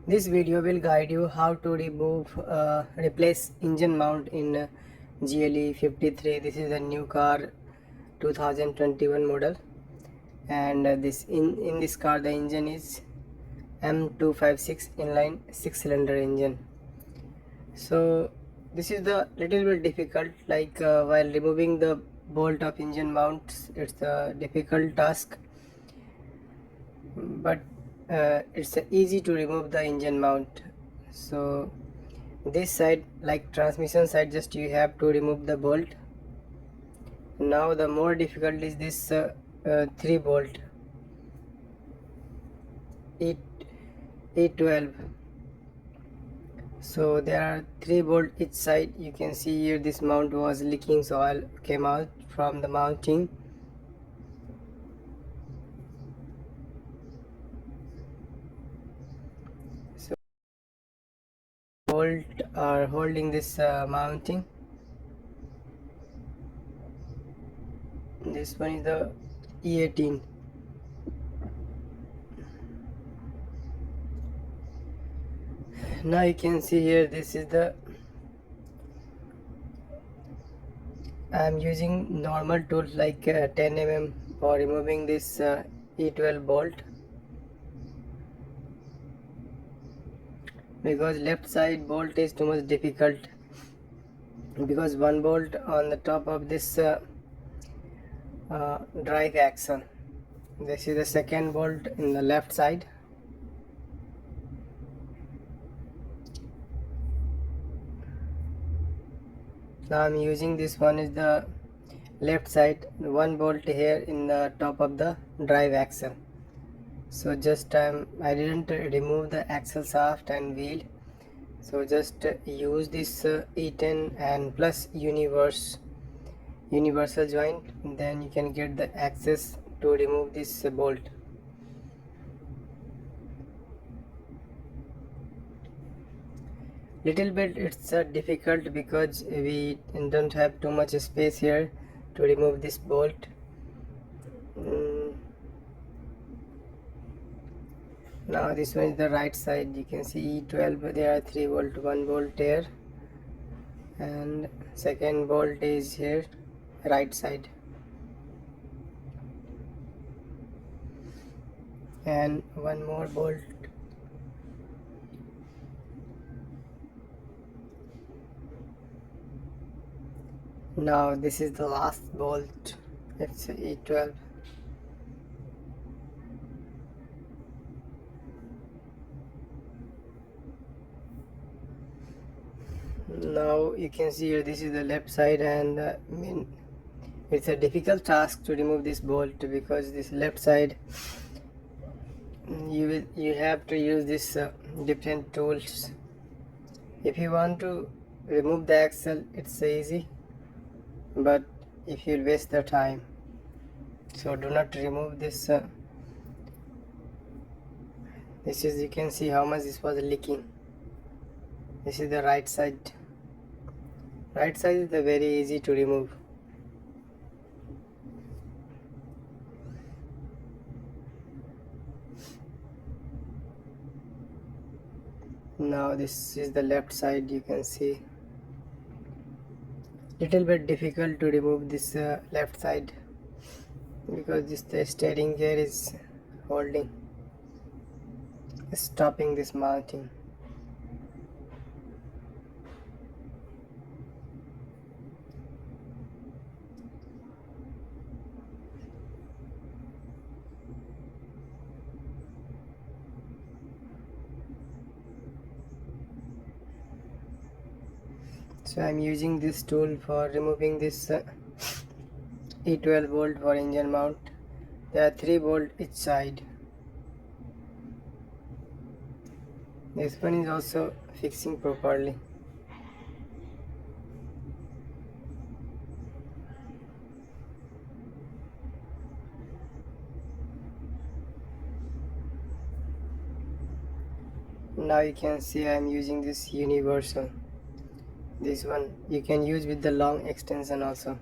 This video will guide you how to replace engine mount in GLE53. This is a new car 2021 model, and in this car the engine is M256 inline 6-cylinder engine. So this is the little bit difficult, while removing the bolt of engine mounts, it's a difficult task, but it's easy to remove the engine mount. So this side, like transmission side, just you have to remove the bolt. Now the more difficult is this 3 bolt E12. So there are 3 bolt each side. You can see here this mount was leaking, so oil came out from the mounting. So bolt are holding this mounting. This one is the E18. Now you can see here, this is the I am using normal tools like 10 mm for removing this E12 bolt, because left side bolt is too much difficult, because one bolt on the top of this drive axle. This is the second bolt in the left side. Now I'm using this one is the left side, one bolt here in the top of the drive axle. So just I didn't remove the axle shaft and wheel, so just use this E10 and plus universal joint, then you can get the access to remove this bolt. Little bit it's difficult because we don't have too much space here to remove this bolt. Now this one is the right side. You can see E12, there are 3 bolt, 1 bolt here and second bolt is here, right side, and 1 more bolt. Now this is the last bolt, it's E12. Now you can see here, this is the left side, and it's a difficult task to remove this bolt, because this left side you have to use this different tools. If you want to remove the axle, it's easy, but if you waste the time, so do not remove this. This is, you can see how much this was leaking. This is the right side. Right side is the very easy to remove. Now this is the left side. You can see little bit difficult to remove this left side, because the steering gear is holding, stopping this mounting. So I'm using this tool for removing this E12 bolt for engine mount. There are 3 bolts each side. This one is also fixing properly. Now you can see I'm using this universal. This one you can use with the long extension also.